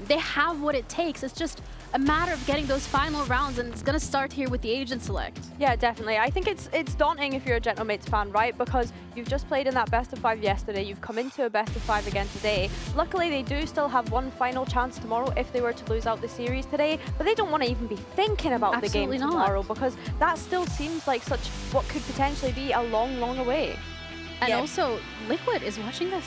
They have what it takes. It's just a matter of getting those final rounds, and it's going to start here with the agent select. Yeah, definitely. I think it's daunting if you're a Gentlemates fan, right? Because you've just played in that best of 5 yesterday, you've come into a best of 5 again today. Luckily, they do still have one final chance tomorrow if they were to lose out the series today, but they don't want to even be thinking about the game tomorrow because that still seems like such what could potentially be a long, long away. And also, Liquid is watching this.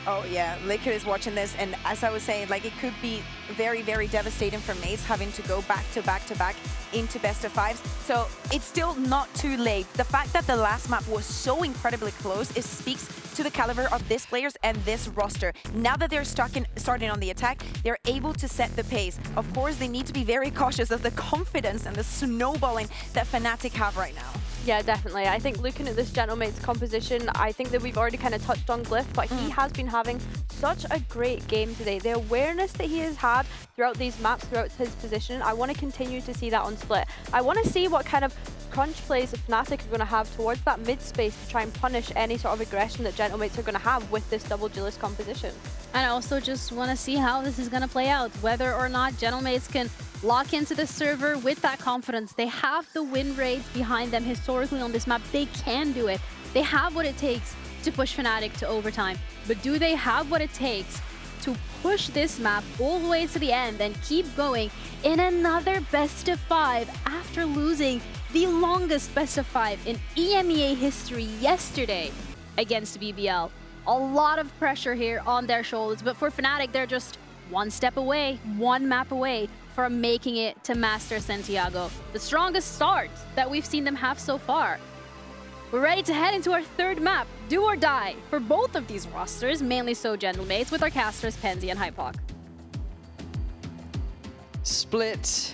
Oh yeah, Liquid is watching this, and as I was saying, like, it could be very, very devastating for Mates having to go back to back to back into best of 5s. So it's still not too late. The fact that the last map was so incredibly close, it speaks to the caliber of these players and this roster. Now that they're starting on the attack, they're able to set the pace. Of course, they need to be very cautious of the confidence and the snowballing that Fnatic have right now. Yeah, definitely. I think looking at this Gentlemates composition, I think that we've already kind of touched on Glyph, but he has been having such a great game today. The awareness that he has had throughout these maps, throughout his position, I want to continue to see that on Split. I want to see what kind of crunch plays that Fnatic are going to have towards that mid space to try and punish any sort of aggression that Gentlemates are going to have with this double duelist composition. And I also just want to see how this is going to play out, whether or not Gentlemates can lock into the server with that confidence. They have the win rates behind them historically on this map. They can do it. They have what it takes to push Fnatic to overtime. But do they have what it takes to push this map all the way to the end and keep going in another best of 5 after losing the longest best of 5 in EMEA history yesterday against BBL? A lot of pressure here on their shoulders, but for Fnatic, they're just one step away, one map away from making it to Masters Santiago. The strongest start that we've seen them have so far. We're ready to head into our third map, do or die, for both of these rosters, mainly so Gentlemates, with our casters Penzi and Hypoc. Split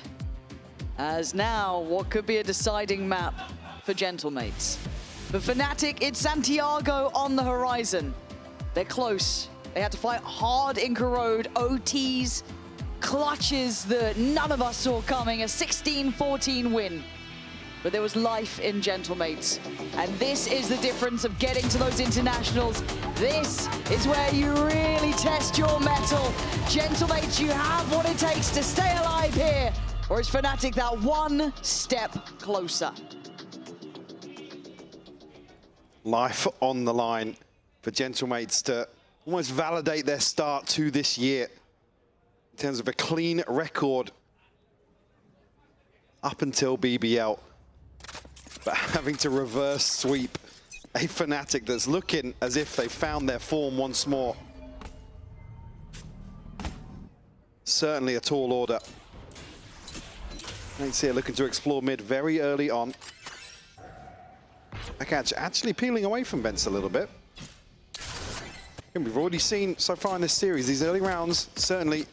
as now what could be a deciding map for Gentlemates. For Fnatic, it's Santiago on the horizon. They're close. They had to fight hard in Road, OTs, clutches that none of us saw coming, a 16-14 win. But there was life in Gentlemates. And this is the difference of getting to those internationals. This is where you really test your mettle. Gentlemates, you have what it takes to stay alive here. Or is Fnatic that one step closer? Life on the line for Gentlemates to almost validate their start to this year in terms of a clean record up until BBL. But having to reverse sweep a Fnatic that's looking as if they found their form once more. Certainly a tall order. Mates here looking to explore mid very early on. Akach actually peeling away from Bence a little bit. And we've already seen so far in this series, these early rounds, certainly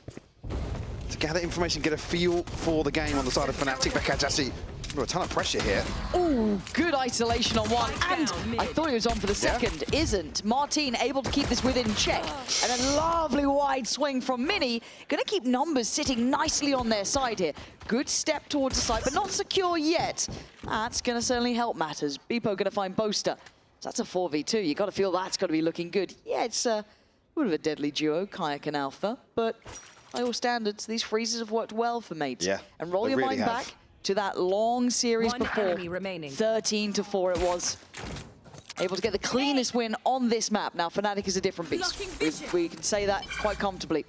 to gather information, get a feel for the game on the side of Fnatic. Akach actually under a ton of pressure here. Ooh, good isolation on one. And I thought he was on for the second. Isn't. Martin able to keep this within check. And a lovely wide swing from Mini. Gonna keep numbers sitting nicely on their side here. Good step towards the side, but not secure yet. That's gonna certainly help matters. Beepo gonna find Boaster. So that's a 4v2. You gotta feel that's gonna be looking good. Yeah, it's a bit of a deadly duo, Kayak and Alpha. But by all standards, these freezes have worked well for Mates. Yeah, and roll your really mind back to that long series before. 13-4 it was. Able to get the cleanest win on this map. Now Fnatic is a different beast. We can say that quite comfortably.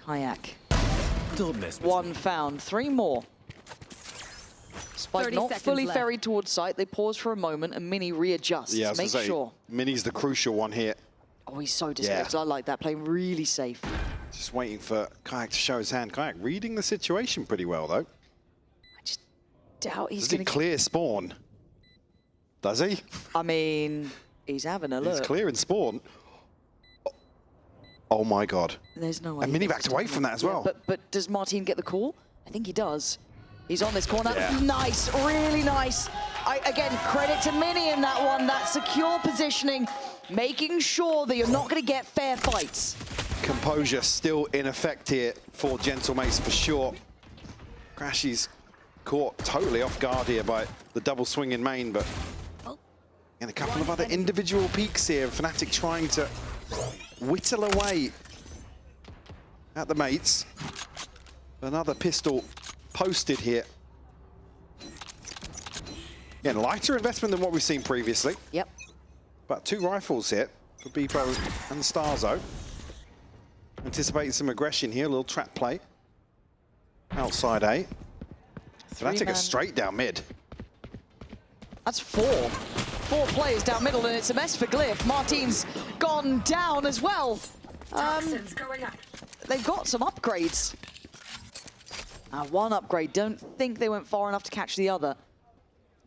Kayak. One found, 3 more. Spike not fully ferried towards site. They pause for a moment and Mini readjusts. Yeah, make sure. Mini's the crucial one here. Oh, he's so disconnected. I like that, playing really safe. Just waiting for Kayak to show his hand. Kayak reading the situation pretty well, though. I just doubt he's Does going he to clear spawn? Does he? I mean, he's having a look. He's clearing spawn. Oh my God. There's no way. And Mini backed away from that as well. But does Martin get the call? I think he does. He's on this corner. Yeah. Nice, really nice. Again, credit to Mini in that one. That secure positioning, making sure that you're not going to get fair fights. Composure still in effect here for Gentlemates for sure. Crashy's caught totally off guard here by the double swing in main, but and a couple of other individual peaks here. Fnatic trying to whittle away at the mates. Another pistol posted here. Again, lighter investment than what we've seen previously. Yep. But 2 rifles here for Beepo and Starzo. Anticipating some aggression here, a little trap play. Outside A. Fnatic are straight down mid. That's 4. 4 players down middle, and it's a mess for Glyph. Martin's gone down as well. They've got some upgrades. One upgrade. Don't think they went far enough to catch the other.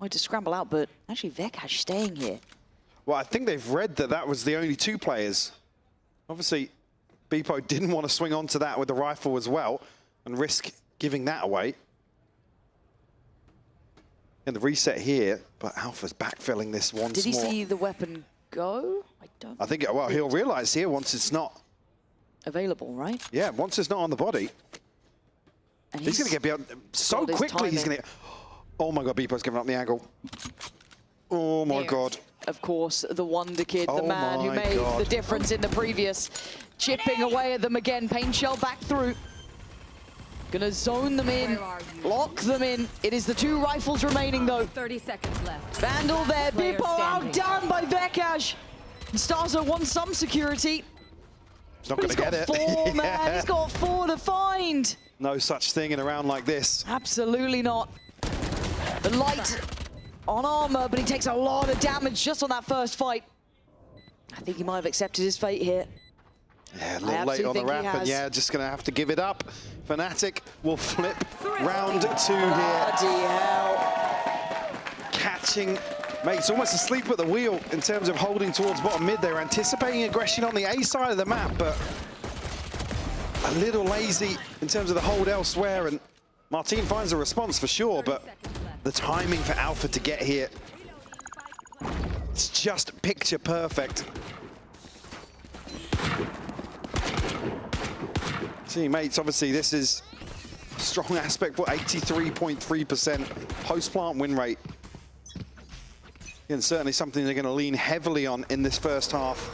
Wanted to scramble out, but actually Vekash staying here. Well, I think they've read that that was the only 2 players. Obviously, Beepo didn't want to swing onto that with the rifle as well and risk giving that away. And the reset here, but Alpha's backfilling this once more. Did he see the weapon go? I think, well, he'll realize here once it's not available, right? Yeah, once it's not on the body. And he's going to get beyond so quickly. He's going to. Oh my God, Beepo's giving up the angle. Oh my God. Of course, the Wonder Kid, the man who made the difference in the previous. Chipping away at them again. Pain Shell back through. Gonna zone them in, lock them in. It is the 2 rifles remaining though. 30 seconds left. Vandal there, Beepo outdone by Vekash. And Starzo wants some security. He's not gonna get it. He's got 4, man. He's got 4 to find. No such thing in a round like this. Absolutely not. The light on armor, but he takes a lot of damage just on that first fight. I think he might have accepted his fate here. Yeah, a little late on the ramp, and yeah, just going to have to give it up. Fnatic will flip round 2 here. Bloody hell. Catching mates almost asleep at the wheel in terms of holding towards bottom mid. They're anticipating aggression on the A side of the map, but a little lazy in terms of the hold elsewhere. And Martin finds a response for sure, but the timing for Alpha to get here, it's just picture perfect. Teammates, obviously this is a strong aspect for 83.3% post-plant win rate. And certainly something they're going to lean heavily on in this first half.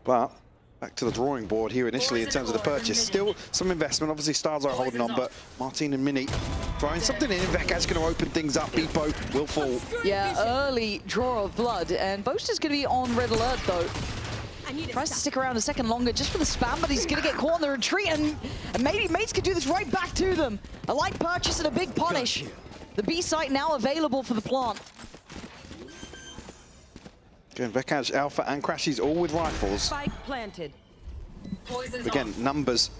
But back to the drawing board here initially in terms of the purchase. Still some investment, obviously Stars are holding on, but Martin and Mini throwing something in. Veka's going to open things up. Beepo will fall. Yeah, early draw of blood, and Boaster's going to be on red alert though. Tries to stick around a second longer just for the spam, but he's going to get caught in the retreat, and maybe mates could do this right back to them. A light purchase and a big punish. The B site now available for the plant. Again, Vekash, Alpha, and Crashies all with rifles. Spike planted. Again, numbers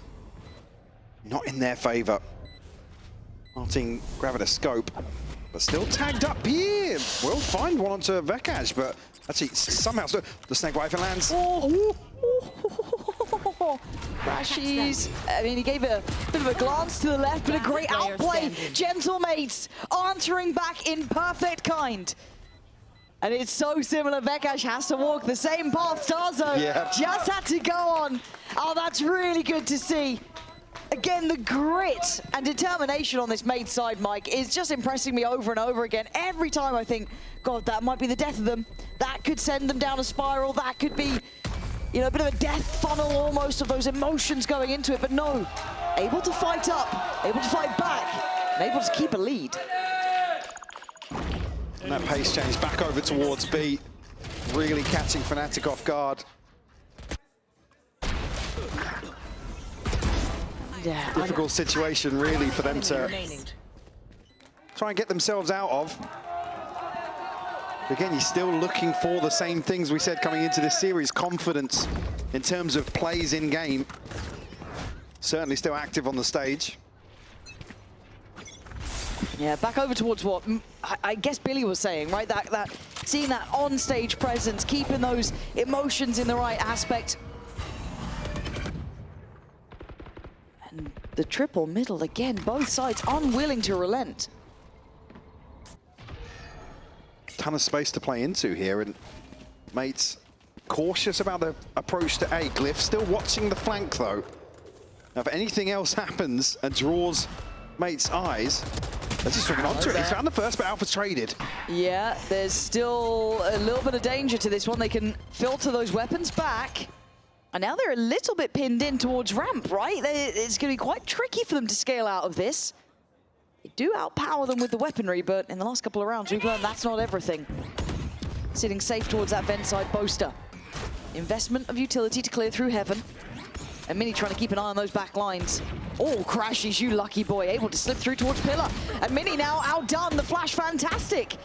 not in their favor. Martin grabbing a scope, but still tagged up here. Will find one onto Vekash, but actually somehow the snake rifle lands. Oh. Crashies. I mean, he gave a bit of a glance to the left, but a great outplay. Gentlemates answering back in perfect kind. And it's so similar. Vekash has to walk the same path Starzo just had to go on. Oh, that's really good to see. Again, the grit and determination on this mate side, Mike, is just impressing me over and over again. Every time I think, God, that might be the death of them. That could send them down a spiral. That could be, you know, a bit of a death funnel almost of those emotions going into it. But no, able to fight up, able to fight back, and able to keep a lead. And that pace change back over towards B, really catching Fnatic off guard. Yeah, difficult situation really for them to try and get themselves out of. Again, you're still looking for the same things we said coming into this series. Confidence in terms of plays in game. Certainly still active on the stage. Yeah, back over towards what I guess Billy was saying, right? That seeing that on-stage presence, keeping those emotions in the right aspect. And the triple middle again, both sides unwilling to relent. Ton of space to play into here, and mates cautious about the approach to A. Glyph still watching the flank though. Now if anything else happens and draws mates' eyes, they're just swinging onto it. He's found the first, but Alpha's traded. Yeah, there's still a little bit of danger to this one. They can filter those weapons back. And now they're a little bit pinned in towards ramp, right? It's going to be quite tricky for them to scale out of this. They do outpower them with the weaponry, but in the last couple of rounds, we've learned that's not everything. Sitting safe towards that vent side Boaster. Investment of utility to clear through heaven. And Mini trying to keep an eye on those back lines. Oh, Crashies, you lucky boy, able to slip through towards Pillar. And Mini now outdone, the flash fantastic.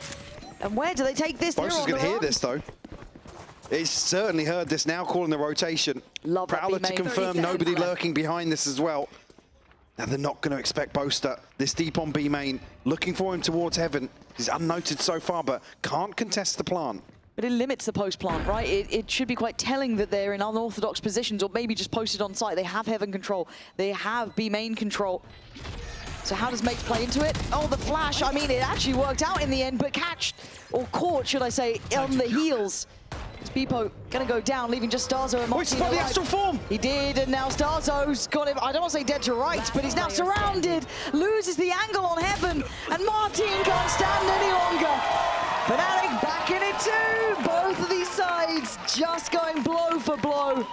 And where do they take this? Boaster's going to hear this, though. He's certainly heard this now, calling the rotation. Love Prowler to confirm nobody lurking behind this as well. Now they're not going to expect Boaster this deep on B main, looking for him towards heaven. He's unnoted so far, but can't contest the plant. But it limits the post plant, right? It should be quite telling that they're in unorthodox positions or maybe just posted on site. They have heaven control. They have B main control. So how does Mates play into it? Oh, the flash. I mean, it actually worked out in the end, but caught, should I say, on the heels. It's Beepo gonna go down, leaving just Starzo and Martin. Spot the astral form! He did, and now Starzo's got him, I don't want to say dead to rights, but he's now surrounded, loses the angle on heaven, and Martin can't stand any longer. Fnatic back in it too! Both of these sides just going blow for blow.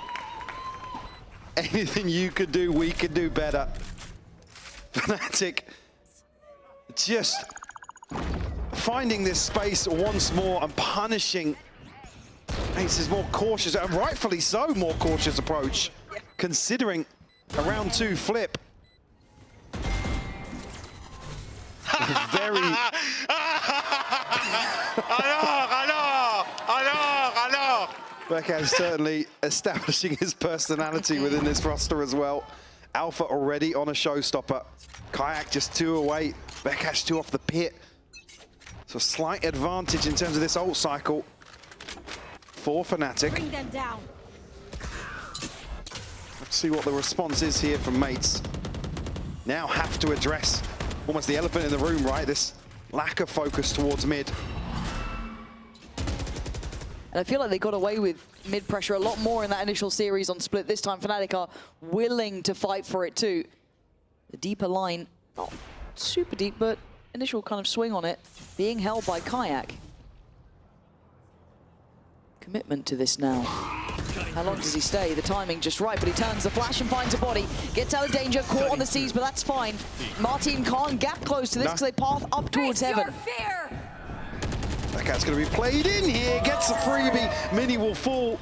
Anything you could do, we could do better. Fnatic just finding this space once more and punishing Ace's more cautious, and rightfully so, more cautious approach, considering a round 2 flip. Very... Bekaz certainly establishing his personality within this roster as well. Alpha already on a showstopper. Kayak just 2 away. Bekaz 2 off the pit. So slight advantage in terms of this ult cycle for Fnatic. Bring them down. Let's see what the response is here from Mates. Now have to address almost the elephant in the room, right? This lack of focus towards mid. And I feel like they got away with mid pressure a lot more in that initial series on Split. This time Fnatic are willing to fight for it too. The deeper line, not super deep, but initial kind of swing on it, being held by Kayak. Commitment to this now. How long does he stay? The timing just right, but he turns the flash and finds a body. Gets out of danger, caught on the seas, but that's fine. Martin can't gap close to this because they path up towards heaven. That guy's going to be played in here, gets a freebie. Mini will fall.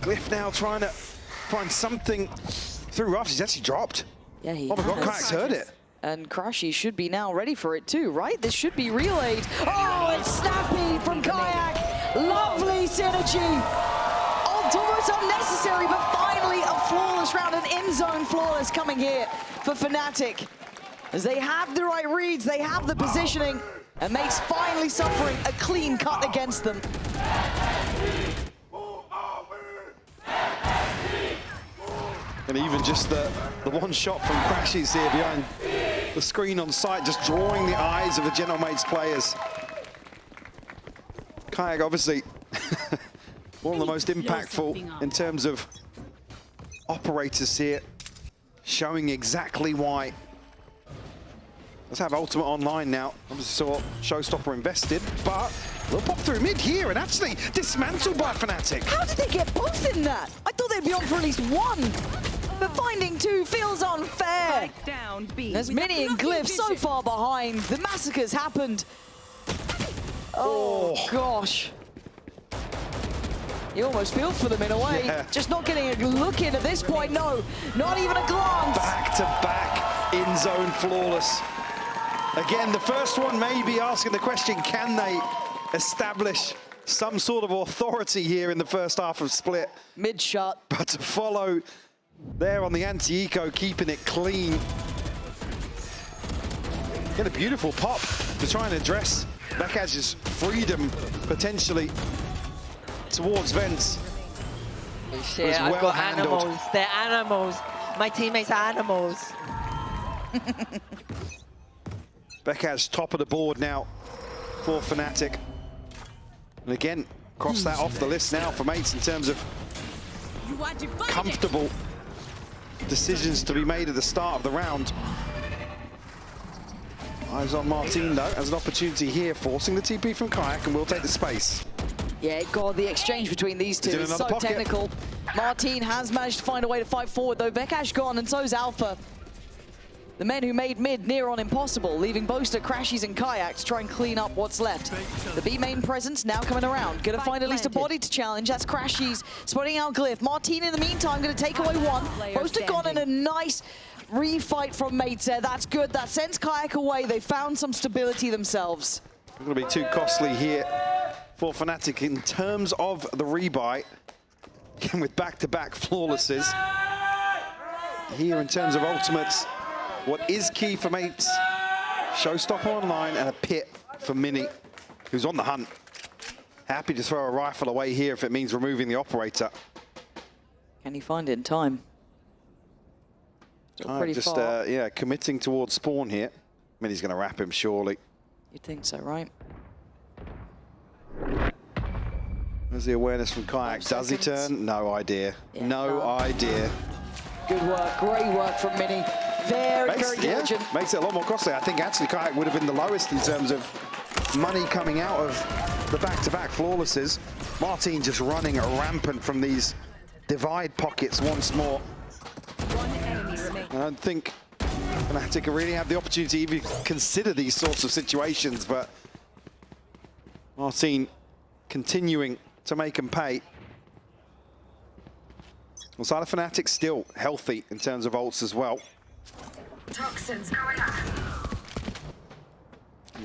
Glyph now trying to find something through Ruffs. He's actually dropped. Yeah, he Oh my God, has. Kayak's heard it. And Crashy should be now ready for it too, right? This should be real aid. Oh, it's snappy from Kayak. Lovely synergy. Almost unnecessary, but finally a flawless round, an in-zone flawless coming here for Fnatic. As they have the right reads, they have the positioning, and Mates finally suffering a clean cut against them. And even just the one shot from Crashies here behind the screen on site, just drawing the eyes of the Gentle Mates players. Kayak obviously one of the most impactful in terms of operators here, showing exactly why. Let's have Ultimate online now. Obviously saw Showstopper invested, but they'll pop through mid here and actually dismantled by Fnatic. How did they get both in that? I thought they'd be on for at least one. But finding 2 feels unfair. Down B. There's Mini and Glyph so far behind. The massacre's happened. Oh, gosh. You almost feel for them in a way. Yeah. Just not getting a look in at this point. No, not even a glance. Back to back in zone flawless. Again, the first one may be asking the question, can they establish some sort of authority here in the first half of Split? Mid shot. But to follow there on the anti-eco, keeping it clean. Get a beautiful pop to try and address Bekaz's freedom potentially towards Vents. Shit, I've got animals. They're animals. My teammates are animals. Bekaz top of the board now for Fnatic. And again, cross that off the list now for Mates in terms of comfortable decisions to be made at the start of the round. Eyes on Martin though, as an opportunity here, forcing the TP from Kayak, and we'll take the space. Yeah, God, the exchange between these two is so technical. Martin has managed to find a way to fight forward, though. Vekash gone, and so's Alpha. The men who made mid near on impossible, leaving Boaster, Crashies, and Kayak to try and clean up what's left. The B main presence now coming around. Gonna find at least a body to challenge. That's Crashies spotting out Glyph. Martin, in the meantime, gonna take away one. Boaster gone, and a nice refight from mates there. That's good. That sends Kayak away. They found some stability themselves. It's going to be too costly here for Fnatic in terms of the rebuy. Again, with back-to-back flawlesses. Here in terms of ultimates, what is key for mates? Showstopper online and a pit for Mini, who's on the hunt. Happy to throw a rifle away here if it means removing the operator. Can he find it in time? Still pretty just, far. yeah, committing towards spawn here. Mini's going to wrap him, surely. You'd think so, right? There's the awareness from Kayak. Does he turn? No idea. Yeah, no idea. Good work, great work from Mini. Very diligent. Yeah, makes it a lot more costly. I think actually Kayak would have been the lowest in terms of money coming out of the back-to-back flawlesses. Martin just running rampant from these divide pockets once more. I don't think Fnatic really have the opportunity to even consider these sorts of situations, but Martin continuing to make them pay. Well, side of Fnatic still healthy in terms of ults as well. Toxins going up.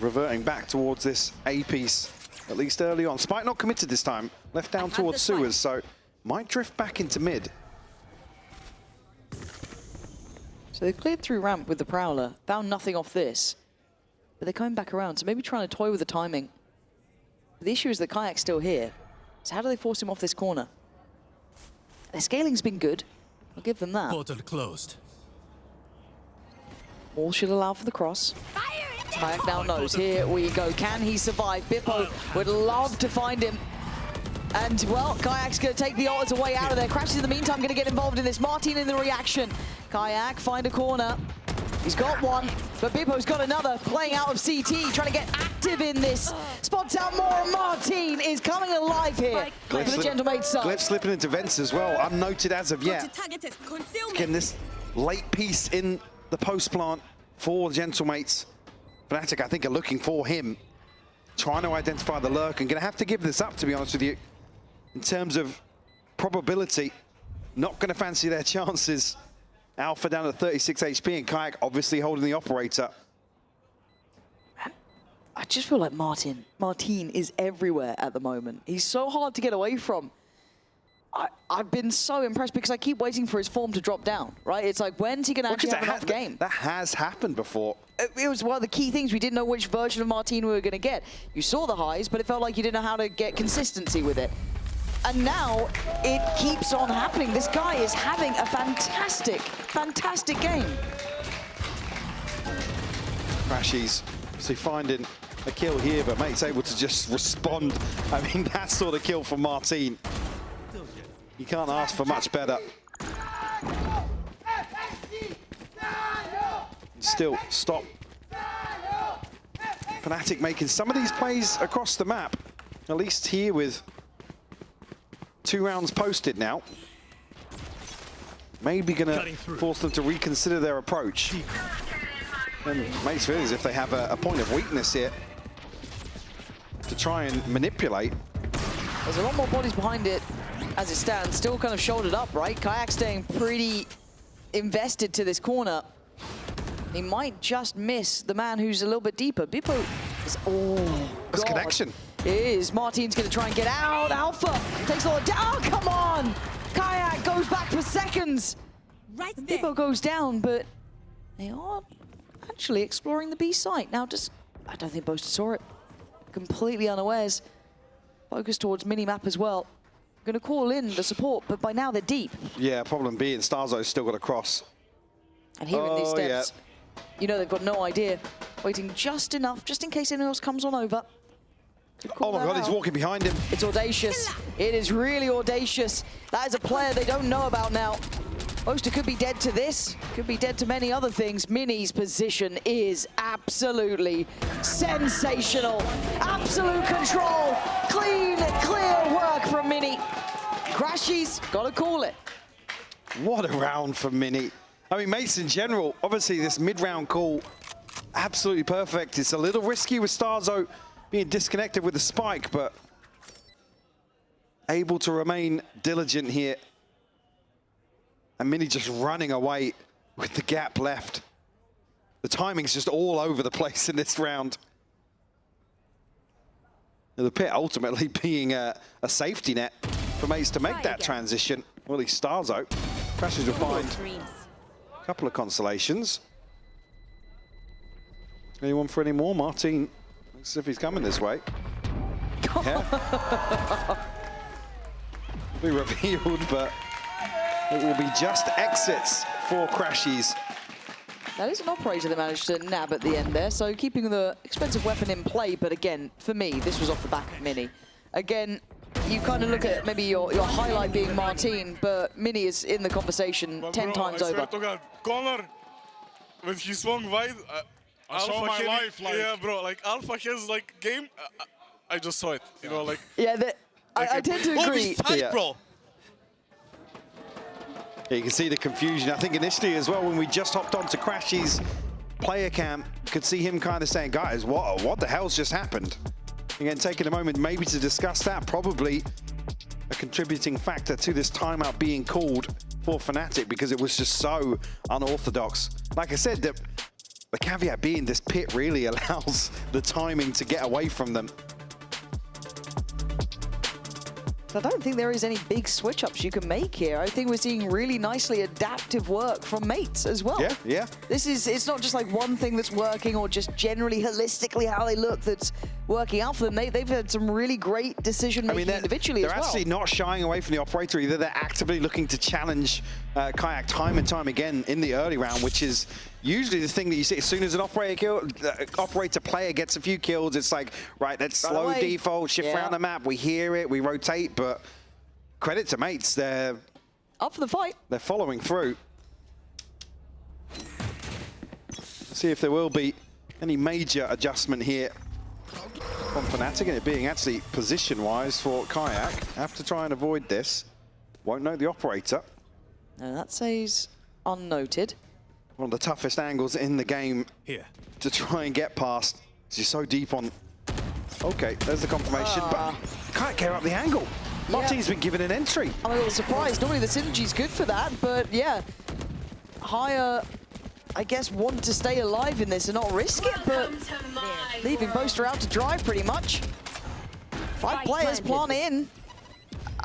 Reverting back towards this A piece, at least early on. Spike not committed this time, left down towards sewers, so might drift back into mid. So they've cleared through ramp with the Prowler, found nothing off this, but they're coming back around, so maybe trying to toy with the timing. But the issue is that Kayak's still here, so how do they force him off this corner? Their scaling's been good, I'll give them that. Portal closed. All should allow for the cross. Kayak now knows, here we go, can he survive? Bippo would love to find him. And, well, Kayak's going to take the ults away out of there. Crashes in the meantime going to get involved in this. Martin in the reaction. Kayak find a corner. He's got one, but Bippo's got another. Playing out of CT, trying to get active in this. Spots out more. Martin is coming alive here for the Gentlemates side. Glyph slipping into vents as well, unnoted as of yet. Again, this late piece in the post plant for the Gentlemates. Fnatic, I think, are looking for him. Trying to identify the lurk, and going to have to give this up, to be honest with you. In terms of probability, not going to fancy their chances. Alpha down at 36 HP, and Kayak obviously holding the operator. I just feel like Martin is everywhere at the moment. He's so hard to get away from. I've been so impressed because I keep waiting for his form to drop down, right? It's like, when's he going to actually have enough game? That has happened before. It was one of the key things. We didn't know which version of Martin we were going to get. You saw the highs, but it felt like you didn't know how to get consistency with it. And now it keeps on happening. This guy is having a fantastic, fantastic game. Crashies, so finding a kill here, but mate's able to just respond. I mean, that sort of kill for Martin. You can't ask for much better. Still, stop. Fnatic making some of these plays across the map, at least here with 2 rounds posted now. Maybe gonna force them to reconsider their approach. And makes feel as if they have a point of weakness here to try and manipulate. There's a lot more bodies behind it as it stands, still kind of shouldered up, right? Kayak staying pretty invested to this corner. He might just miss the man who's a little bit deeper. Bippo is, oh, That's God. connection. It is. Martin's going to try and get out. Alpha takes all the down. Oh, come on. Kayak goes back for seconds. Right And there. Bippo goes down, but they are actually exploring the B site. Now, just, I don't think Boaster saw it. Completely unawares. Focus towards mini-map as well. Going to call in the support, but by now they're deep. Yeah, problem being Starzo's still got a cross. And here in these yeah. steps, you know they've got no idea. Waiting just enough, just in case anyone else comes on over. Oh my God, he's walking behind him. It's audacious. It is really audacious. That is a player they don't know about now. Boaster could be dead to this, could be dead to many other things. Mini's position is absolutely sensational. Absolute control, clean, clear Crashies, gotta call it. What a round for Mini. I mean, Mates in general, obviously this mid-round call, absolutely perfect. It's a little risky with Starzo being disconnected with the spike, but able to remain diligent here. And Mini just running away with the gap left. The timing's just all over the place in this round. And the pit ultimately being a safety net for Mates to make that transition. Well, at least Starzo. Crashes will find a couple of consolations. Anyone for any more? Martin, let's see if he's coming this way. Yeah. Be revealed, but it will be just exits for Crashies. That is an operator that managed to nab at the end there, so keeping the expensive weapon in play, but again, for me, this was off the back of Mini. Again, you kind of look at maybe your highlight being Martin, but Mini is in the conversation 10 times over. To God, Connor, when he swung wide, I saw my life, like... Yeah, bro, like Alpha has like game, I just saw it, you know, like... Yeah, I tend to agree. Tight, bro. Yeah, you can see the confusion. I think initially as well, when we just hopped onto Crashies player cam, could see him kind of saying, guys, what the hell's just happened? Again, taking a moment maybe to discuss that, probably a contributing factor to this timeout being called for Fnatic because it was just so unorthodox. Like I said, the caveat being this pit really allows the timing to get away from them. I don't think there is any big switch-ups you can make here. I think we're seeing really nicely adaptive work from Mates as well. Yeah, yeah. It's not just like one thing that's working or just generally holistically how they look that's working out for them. They've had some really great decision-making individually as well. They're actually not shying away from the operator either. They're actively looking to challenge Kayak time and time again in the early round, which is usually the thing that you see as soon as an operator player gets a few kills, it's like, right, let's slow default, shift around the map, we hear it, we rotate, but credit to Mates, they're up for the fight. They're following through. See if there will be any major adjustment here from Fnatic, and it being actually position-wise for Kayak. Have to try and avoid this. Won't know the operator. No, that stays unnoted. One of the toughest angles in the game here to try and get past. You're so deep on... Okay, there's the confirmation, but can't get up the angle. Martin's been given an entry. I'm a little surprised. Normally the synergy's good for that, but yeah. Higher, I guess, want to stay alive in this and not risk it, but leaving Boaster out to dry pretty much. 5 players plan in.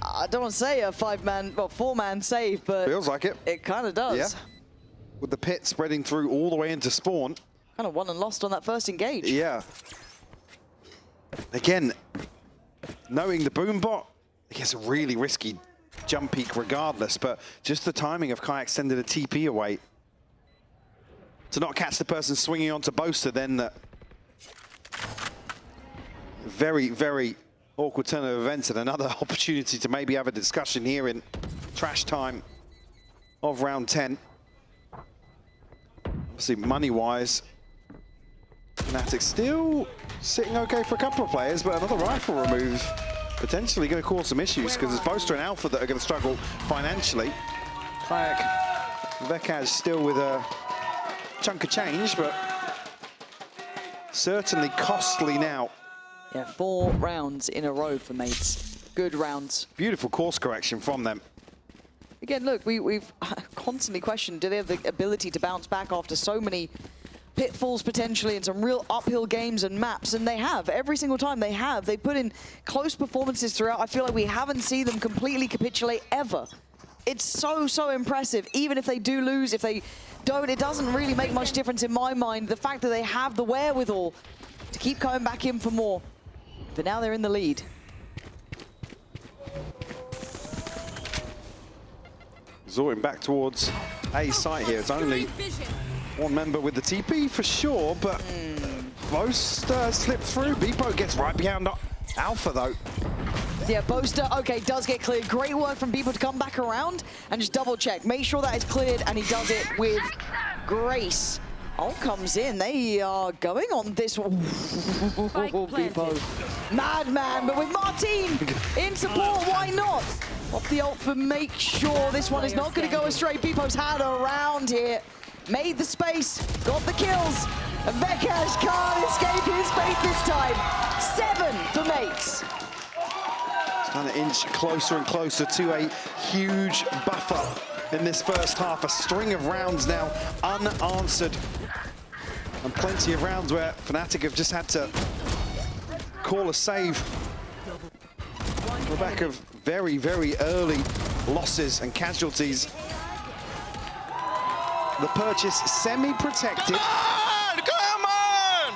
I don't want to say a 4-man save, but... Feels like it. It kind of does. Yeah. With the pit spreading through all the way into spawn. Kind of won and lost on that first engage. Yeah. Again, knowing the boom bot, I guess a really risky jump peak regardless, but just the timing of Kayak sending a TP away to not catch the person swinging onto Boaster, then very, very awkward turn of events and another opportunity to maybe have a discussion here in trash time of round 10. Obviously, money-wise, Fnatic still sitting okay for a couple of players, but another rifle remove potentially going to cause some issues because it's Boaster and Alpha that are going to struggle financially. Kayak, Vekaj still with a chunk of change, but certainly costly now. Yeah, 4 rounds in a row for Mates. Good rounds. Beautiful course correction from them. Again, look, we've constantly questioned, do they have the ability to bounce back after so many pitfalls potentially in some real uphill games and maps? And they have. Every single time they have. They put in close performances throughout. I feel like we haven't seen them completely capitulate ever. It's so, so impressive. Even if they do lose, if they don't, it doesn't really make much difference in my mind. The fact that they have the wherewithal to keep coming back in for more. But now they're in the lead. Resorting back towards A site here. It's only one member with the TP for sure, but Boaster slipped through. Beepo gets right behind Alpha though. Yeah, Boaster, okay, does get cleared. Great work from Beepo to come back around and just double check. Make sure that it's cleared, and he does it with grace. Ult comes in. They are going on this. Beepo. Madman, but with Martin in support, why not? Pop the ult for make sure this one is not going to go astray. Beepo's had around here. Made the space, got the kills. And Vekash can't escape his fate this time. 7 for mates. Trying to inch closer and closer to a huge buffer in this first half. A string of rounds now unanswered. And plenty of rounds where Fnatic have just had to call a save on the back of very, very early losses and casualties. The purchase semi-protected. Come on!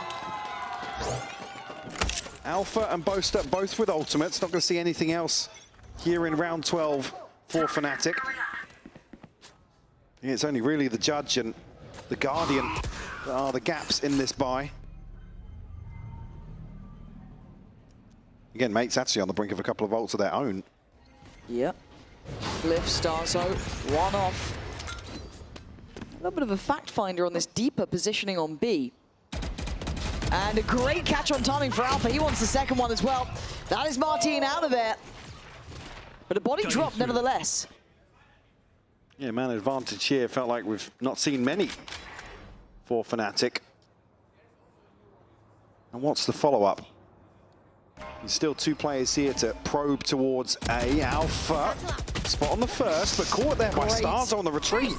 Alpha and Boaster both with ultimates. Not going to see anything else here in round 12 for Fnatic. It's only really the Judge and the Guardian that are the gaps in this buy. Again, mates actually on the brink of a couple of ults of their own. Yep. Glyph, Starzo, one off. A little bit of a fact finder on this deeper positioning on B. And a great catch on timing for Alpha. He wants the second one as well. That is Martin out of there. But a body drop nevertheless. Yeah, man advantage here. Felt like we've not seen many for Fnatic. And what's the follow-up? There's still 2 players here to probe towards A. Alpha, spot on the first, but caught there by Starzo on the retreat.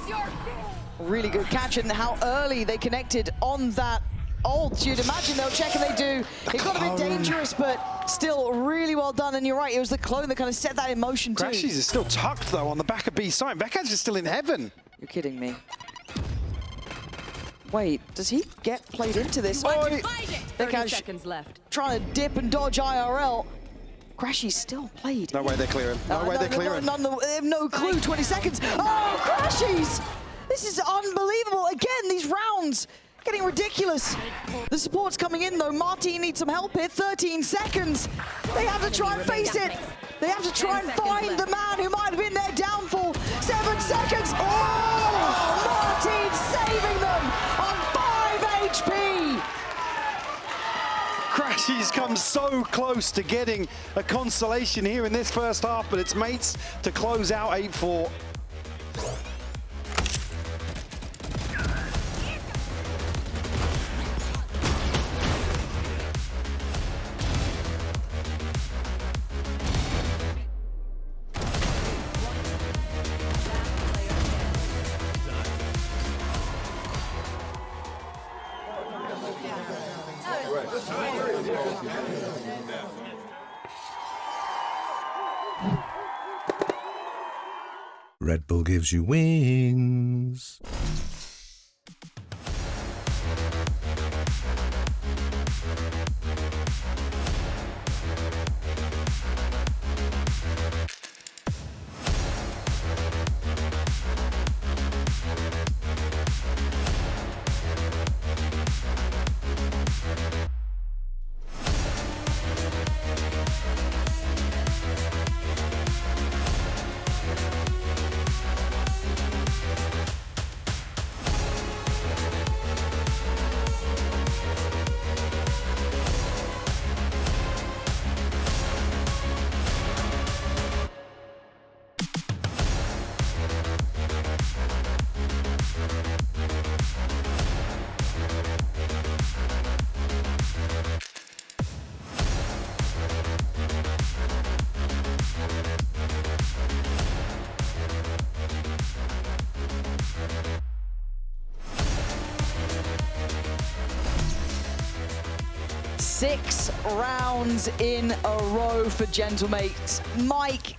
Really good catch, and how early they connected on that ult. You'd imagine they'll check, and they do. It got a bit dangerous, but still really well done. And you're right, it was the clone that kind of set that in motion too. Crashies is still tucked though on the back of B side. Vekash is still in heaven. You're kidding me. Wait, does he get played into this? 30 seconds left. Trying to dip and dodge IRL. Crashy's still played. No way they're clearing. No way they're clearing. They have no clue. 20 seconds. Oh, Crashies! This is unbelievable. Again, these rounds getting ridiculous. The support's coming in though. Martin needs some help here. 13 seconds. They have to try and face it. They have to try and find the man who might have been their downfall. 7 seconds. Oh! Martin saving them on 5 HP. Crashies come so close to getting a consolation here in this first half, but it's mates to close out 8-4. Red Bull gives you wings. Six rounds in a row for Gentlemates. Mike,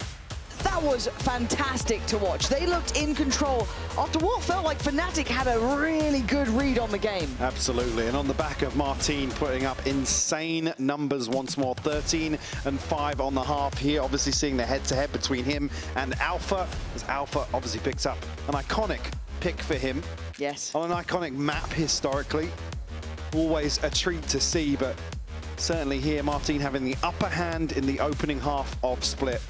that was fantastic to watch. They looked in control after what felt like Fnatic had a really good read on the game. Absolutely, and on the back of Martin putting up insane numbers once more, 13 and 5 on the half here. Obviously seeing the head-to-head between him and Alpha, as Alpha obviously picks up an iconic pick for him. Yes. On an iconic map historically. Always a treat to see, but certainly here Martin having the upper hand in the opening half of Split.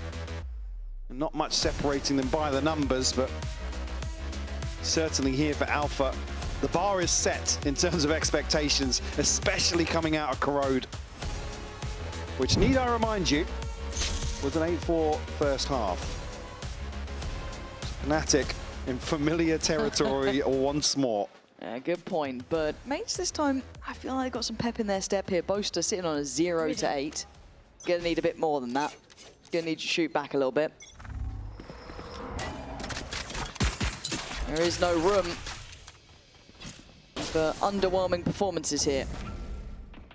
Not much separating them by the numbers, but certainly here for Alpha, the bar is set in terms of expectations, especially coming out of Corrode, which, need I remind you, was an 8-4 first half. Fnatic in familiar territory once more. Yeah, good point. But mates this time, I feel like they've got some pep in their step here. Boaster sitting on a 0-8. Gonna need a bit more than that. Gonna need to shoot back a little bit. There is no room for underwhelming performances here.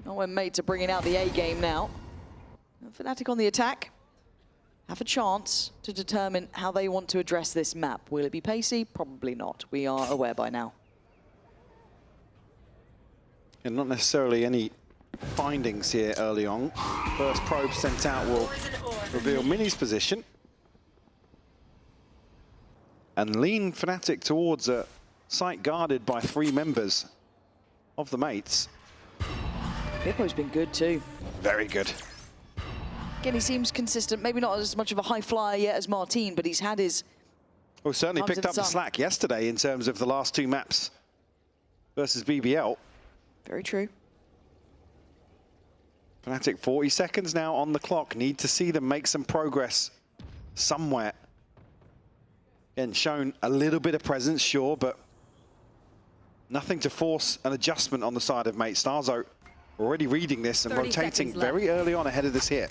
Not when mates are bringing out the A game now. Fnatic on the attack. Have a chance to determine how they want to address this map. Will it be pacey? Probably not. We are aware by now. And not necessarily any findings here early on. First probe sent out will reveal Mini's position. And lean Fnatic towards a site guarded by 3 members of the mates. Bippo's been good too. Very good. Again, he seems consistent. Maybe not as much of a high flyer yet as Martin, but he's had his... Well, certainly picked up the slack yesterday in terms of the last 2 maps versus BBL. Very true. Fnatic 40 seconds now on the clock. Need to see them make some progress somewhere. Again, shown a little bit of presence, sure, but nothing to force an adjustment on the side of mate. Starzo already reading this and rotating very early on ahead of this hit.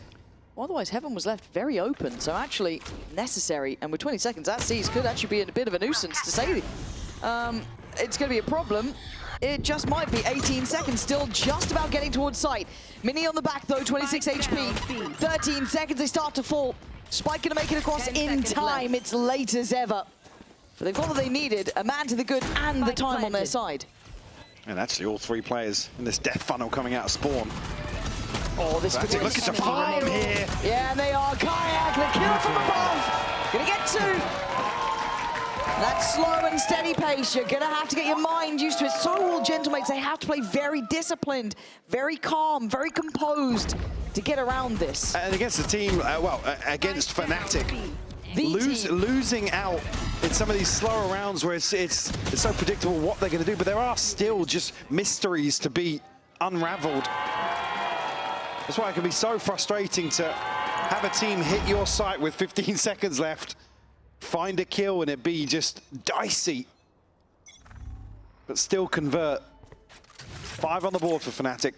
Otherwise, Heaven was left very open, so actually necessary. And with 20 seconds, that C's could actually be a bit of a nuisance to say. It's going to be a problem. It just might be 18 seconds still, just about getting towards site. Mini on the back though, 26 HP. 13 seconds, they start to fall. Spike gonna make it across in time. Left. It's late as ever. But they've got what they needed, a man to the good and Spike the time planted on their side. And actually all 3 players in this death funnel coming out of spawn. Oh, this could be looking to farm here. Yeah, and they are. Kayak, the kill from above. Gonna get 2. That slow and steady pace, you're gonna have to get your mind used to it. So all Gentlemates, they have to play very disciplined, very calm, very composed to get around this. And against the team, against Fnatic, losing out in some of these slower rounds where it's so predictable what they're gonna do, but there are still just mysteries to be unraveled. That's why it can be so frustrating to have a team hit your site with 15 seconds left, find a kill and it be just dicey, but still convert. 5 on the board for Fnatic.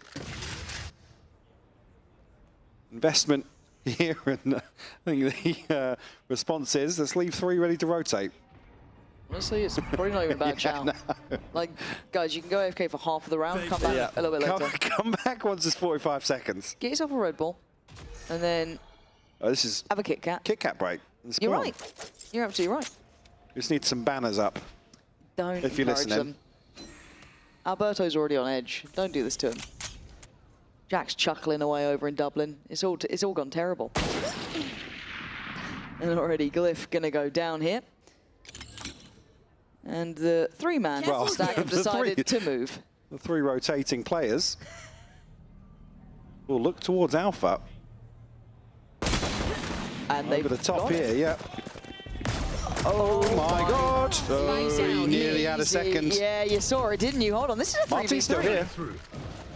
Investment here, and I think the response is, let's leave 3 ready to rotate. Honestly, it's probably not even a bad shout. No. Like, guys, you can go AFK for half of the round, come back a little bit later. Come back once it's 45 seconds. Get yourself a Red Bull, and then this is have a Kit Kat. Kit Kat break. You're right. You're absolutely right. Just need some banners up. Don't if you're listening. Them. Alberto's already on edge. Don't do this to him. Jack's chuckling away over in Dublin. It's all gone terrible. And already Glyph gonna go down here. And the 3-man stack have decided to move. The 3 rotating players will look towards Alpha. And over the top here, yeah. Oh my God! Oh, nearly out of second. Yeah, you saw it, didn't you? Hold on, this is a 3v3. Marty's still here.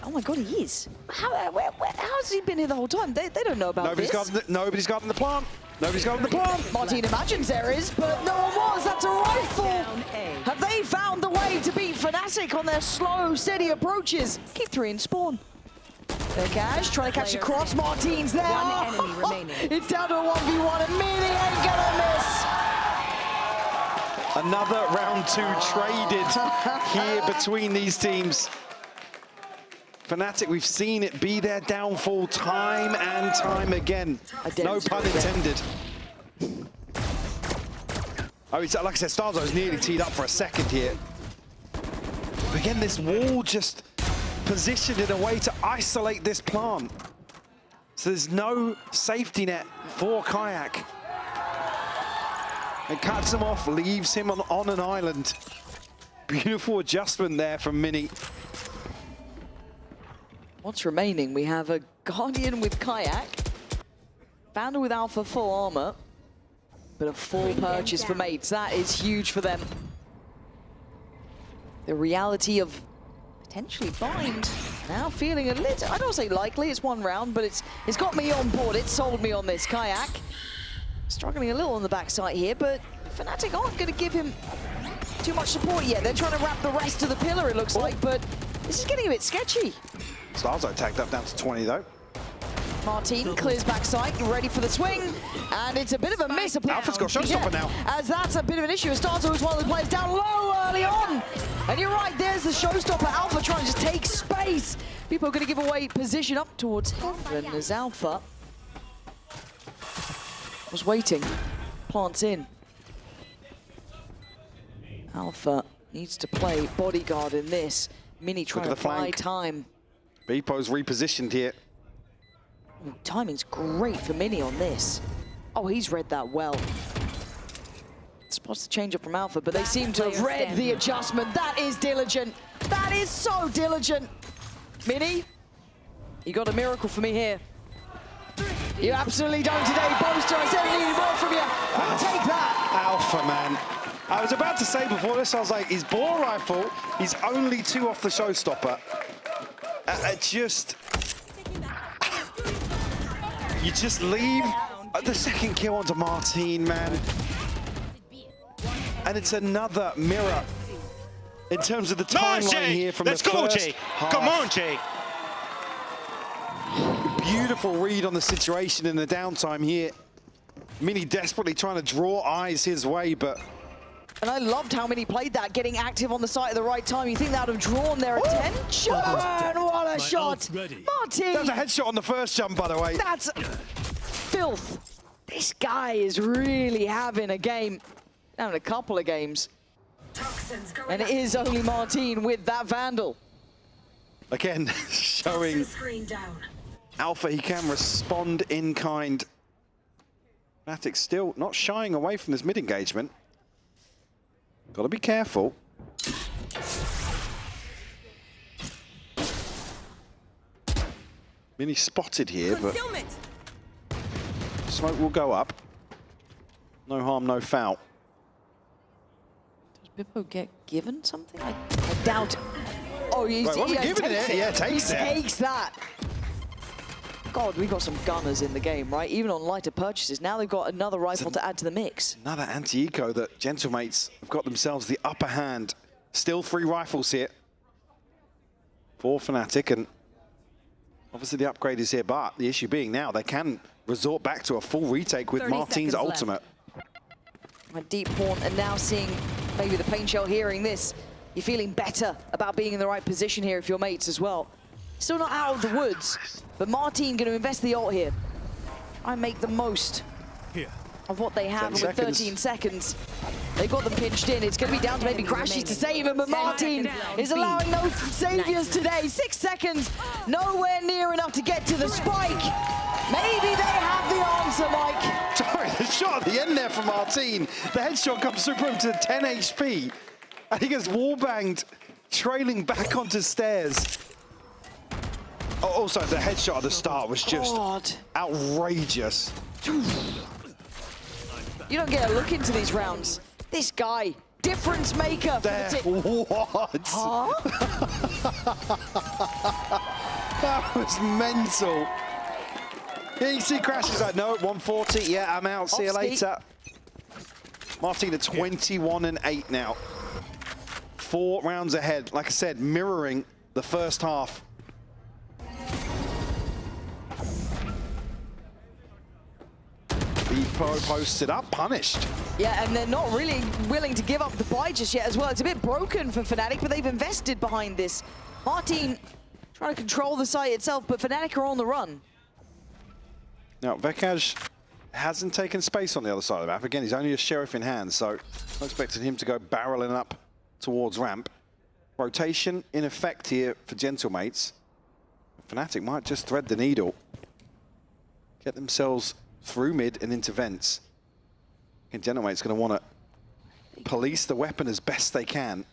Oh my God, he is. How's he been here the whole time? They don't know about nobody's this. Nobody's got in the plant. Nobody's got in the plant. Martin imagines there is, but no one was. That's a rifle. Have they found the way to beat Fnatic on their slow, steady approaches? Keep 3 in spawn. They're Cash trying to catch the cross. Martin's there. One enemy remaining. It's down to a 1v1 and Mini ain't gonna miss. Another round 2 traded here between these teams. Fnatic, we've seen it be their downfall time and time again. No pun intended. Oh, like I said, Starzo's nearly teed up for a second here. But again, this wall just positioned in a way to isolate this plant. So there's no safety net for Kayak. And cuts him off, leaves him on an island. Beautiful adjustment there from Mini. What's remaining? We have a Guardian with Kayak, Vandal with Alpha full armor, but a full purchase for mates. That is huge for them. The reality of potentially bind now feeling a little, I don't say likely, it's 1 round, but it's got me on board. It sold me on this. Kayak struggling a little on the backside here, but Fnatic aren't going to give him too much support yet. They're trying to wrap the rest of the pillar, it looks like, but this is getting a bit sketchy. Starzo tagged up down to 20, though. Martin clears backside, ready for the swing, and it's a bit of a miss. Alpha's got showstopper now. As that's a bit of an issue. Starzo is one of the players down low early on. And you're right, there's the showstopper. Alpha trying to just take space. People are going to give away position up towards heaven as Alpha was waiting. Plants in. Alpha needs to play bodyguard in this. Mini trying to buy time. Beepo's repositioned here. Ooh, timing's great for Mini on this. Oh, he's read that well. Spots the change up from Alpha, but they seem to have read the adjustment. That is diligent. That is so diligent. Mini, you got a miracle for me here. You absolutely don't today, Boaster. I said I needed more from you. I'll take that. Alpha, man. I was about to say before this, I was like, his ball rifle, he's only 2 off the showstopper. You just leave the second kill onto Martin, man. And it's another mirror in terms of the timeline here from the first half. Come on, Jay. Beautiful read on the situation in the downtime here. Mini desperately trying to draw eyes his way, but... And I loved how Mini played that, getting active on the site at the right time. You think that would have drawn their attention? What a shot! Martin! That was a headshot on the first jump, by the way. That's filth. This guy is really having a game, having a couple of games. And it is only Martin with that Vandal. Again, showing Alpha he can respond in kind. Fnatic still not shying away from this mid-engagement. Got to be careful. Mini spotted here, but smoke will go up. No harm, no foul. Does Bippo get given something? I doubt. Oh, he's wasn't giving it. Yeah, takes it. Takes that. God, we've got some gunners in the game, right? Even on lighter purchases. Now they've got another rifle to add to the mix. Another anti-eco that Gentlemates have got themselves the upper hand. Still 3 rifles here for Fnatic, and obviously the upgrade is here, but the issue being now they can resort back to a full retake with Martin's ultimate. A deep horn, and now seeing maybe the pain shell hearing this, you're feeling better about being in the right position here if you're mates as well. Still not out of the woods, but Martin going to invest the ult here. I make the most of what they have, and with 13 seconds, they've got them pinched in. It's going to be down to maybe Crashes to save him, but Martin is allowing no saviors today. 6 seconds, nowhere near enough to get to the spike. Maybe they have the answer, Mike. Sorry, the shot at the end there from Martin. The headshot comes through him to 10 HP, and he gets wallbanged, trailing back onto stairs. Also, the headshot at the start was just outrageous. You don't get a look into these rounds. This guy, difference maker. What? Huh? That was mental. Yeah, you see Crashes like, no, 140, yeah, I'm out, see you later. Martin at 21-8 now. 4 rounds ahead, like I said, mirroring the first half. Beepo posted up, punished. Yeah, and they're not really willing to give up the buy just yet as well. It's a bit broken for Fnatic, but they've invested behind this. Martin trying to control the site itself, but Fnatic are on the run. Now, Vekaj hasn't taken space on the other side of the map. Again, he's only a sheriff in hand, so I'm expecting him to go barreling up towards ramp. Rotation in effect here for Gentlemates. Fnatic might just thread the needle, get themselves through mid and into vents. And Gentlemate's going to want to police the weapon as best they can.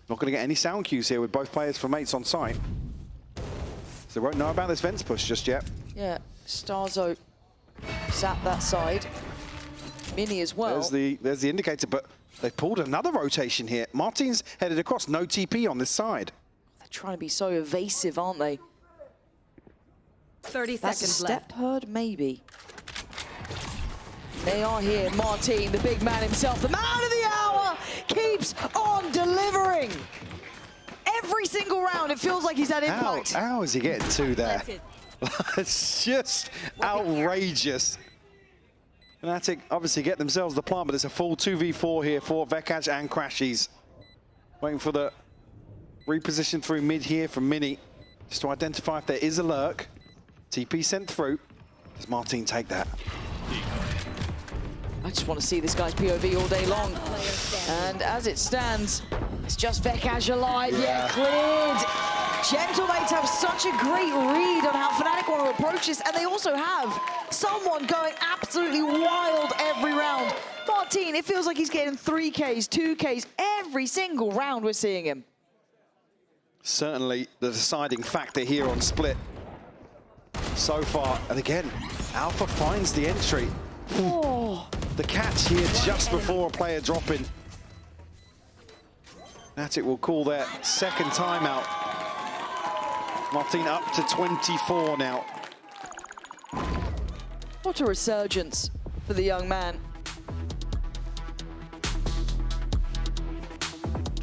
Not going to get any sound cues here with both players for mates on site. So they won't know about this vents push just yet. Yeah, Starzo sat that side. Mini as well. There's the indicator, but they've pulled another rotation here. Martin's headed across, no TP on this side. They're trying to be so evasive, aren't they? 30 That's seconds a step left. heard, maybe. They are here. Martin, the big man himself, the man of the hour, keeps on delivering. Every single round, it feels like he's had impact. How is he getting two there? It's just outrageous. Fnatic obviously get themselves the plant, but it's a full 2v4 here for Vekaj and Crashies. Waiting for the reposition through mid here from Mini, just to identify if there is a lurk. TP sent through. Does Martin take that? I just want to see this guy's POV all day long. And as it stands, it's just Vekaj alive. Yeah, cleared. Gentlemates have such a great read on how Fnatic want to approach this, and they also have someone going absolutely wild every round. Martin, it feels like he's getting 3Ks, 2Ks every single round we're seeing him. Certainly the deciding factor here on Split so far. And again, Alpha finds the entry. Oh. The catch here just before a player dropping. Fnatic will call their second timeout. Martin up to 24 now. What a resurgence for the young man.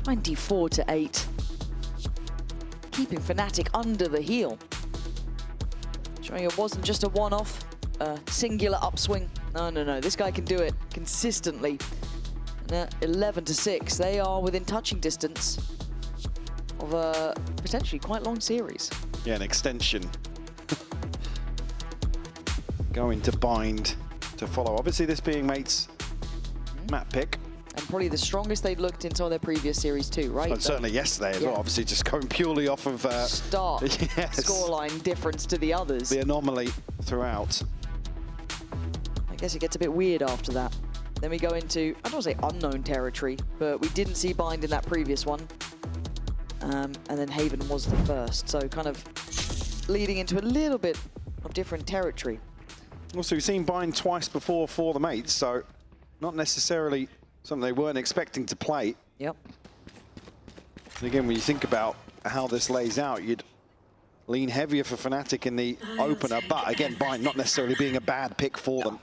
24-8. Keeping Fnatic under the heel. Showing it wasn't just a one-off, singular upswing. No. This guy can do it consistently. 11-6. They are within touching distance of a potentially quite long series. Yeah, an extension. Going to bind to follow. Obviously, this being Mate's map pick. And probably the strongest they'd looked in some of their previous series too, right? Well, certainly yesterday as well. Obviously, just going purely off of start scoreline difference to the others. The anomaly throughout. I guess it gets a bit weird after that. Then we go into, I don't want to say unknown territory, but we didn't see Bind in that previous one. And then Haven was the first, so kind of leading into a little bit of different territory. Also, we've seen Bind twice before for the Mates, so not necessarily something they weren't expecting to play. Yep. And again, when you think about how this lays out, you'd lean heavier for Fnatic in the opener, but again, Bind not necessarily being a bad pick for them.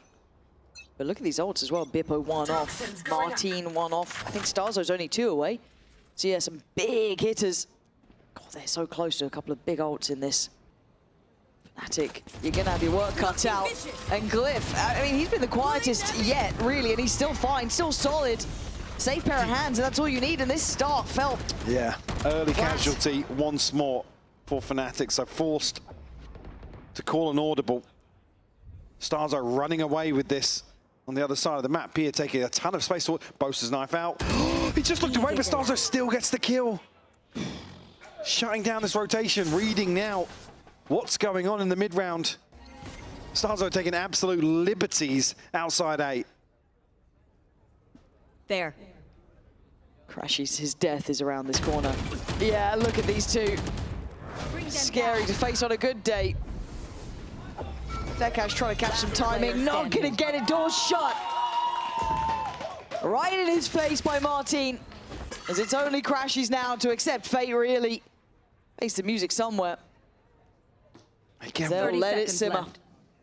But look at these ults as well. Bippo one off, Martin one off. I think Starzo's only 2 away. So yeah, some big hitters. God, they're so close to a couple of big ults in this. Fnatic, you're gonna have your work cut out. And Glyph, I mean, he's been the quietest yet, really, and he's still fine, still solid. Safe pair of hands, and that's all you need, and this start felt... Yeah, early casualty once more for Fnatic, so forced to call an audible. Starzo running away with this on the other side of the map. Pia taking a ton of space. Boaster's knife out. He just looked away, but Starzo still gets the kill. Shutting down this rotation, reading now what's going on in the mid-round. Starzo taking absolute liberties outside A. There. Crashies, his death is around this corner. Yeah, look at these two. Scary to face on a good day. Vekaj trying to catch some timing. Not gonna get it, doors shut. Right in his face by Martin. As it's only Crashies now to accept fate, really. Face the music somewhere. Again, they'll let it simmer. Left.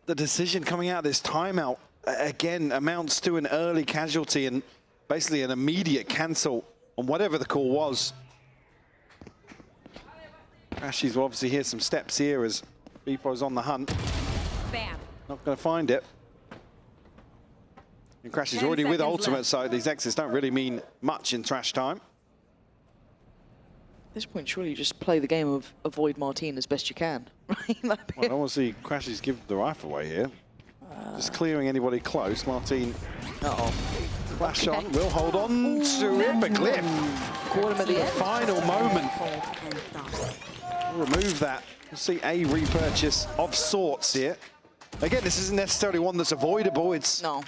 The decision coming out of this timeout, again, amounts to an early casualty and basically an immediate cancel on whatever the call was. Crashies will obviously hear some steps here as Bippo's on the hunt. Bam. Not going to find it. And Crashies already with ultimate, so these exits don't really mean much in trash time. At this point, surely you just play the game of avoid Martin as best you can. Right? Well, I don't want to see Crashies give the rifle away here. Just clearing anybody close. Martin, flash on, will hold on to him, but Glyph. Caught him at the end. Final moment. We'll remove that. We'll see a repurchase of sorts here. Again, this isn't necessarily one that's avoidable. It's no.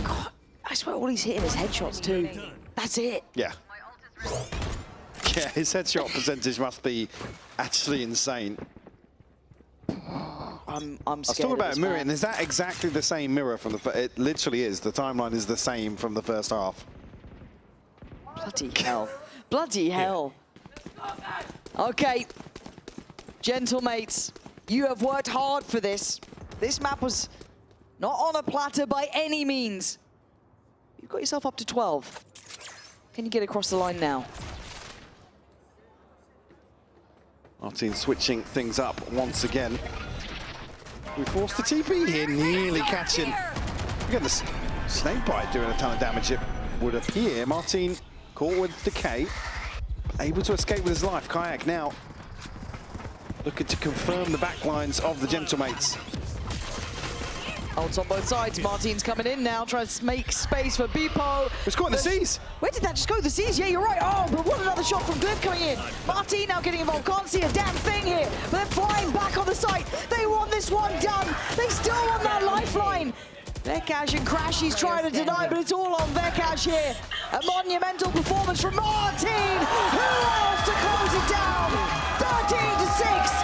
God, I swear all he's hitting is headshots too. That's it. Yeah. Yeah, his headshot percentage must be actually insane. I'm scared. I was talking about mirror, and is that exactly the same mirror from the? It literally is. The timeline is the same from the first half. Bloody hell! Bloody hell! Okay, gentle mates, You have worked hard for this. This map was not on a platter by any means. You've got yourself up to 12. Can you get across the line now? Martin switching things up once again. We forced the TP here, nearly catching. Again, the snake bite doing a ton of damage, it would appear. Martin caught with decay, able to escape with his life. Kayak now looking to confirm the backlines of the Gentlemates. Ults on both sides. Martin's coming in now, trying to make space for Beepo. It's caught in the C's. Where did that just go? The C's? Yeah, you're right. Oh, but what another shot from Glyph coming in. Martin now getting involved. Can't see a damn thing here. But they're flying back on the site. They want this one done. They still want that lifeline. Vekash and Crashy's trying to deny, but it's all on Vekash here. A monumental performance from Martin. Who else to close it down? 13-6.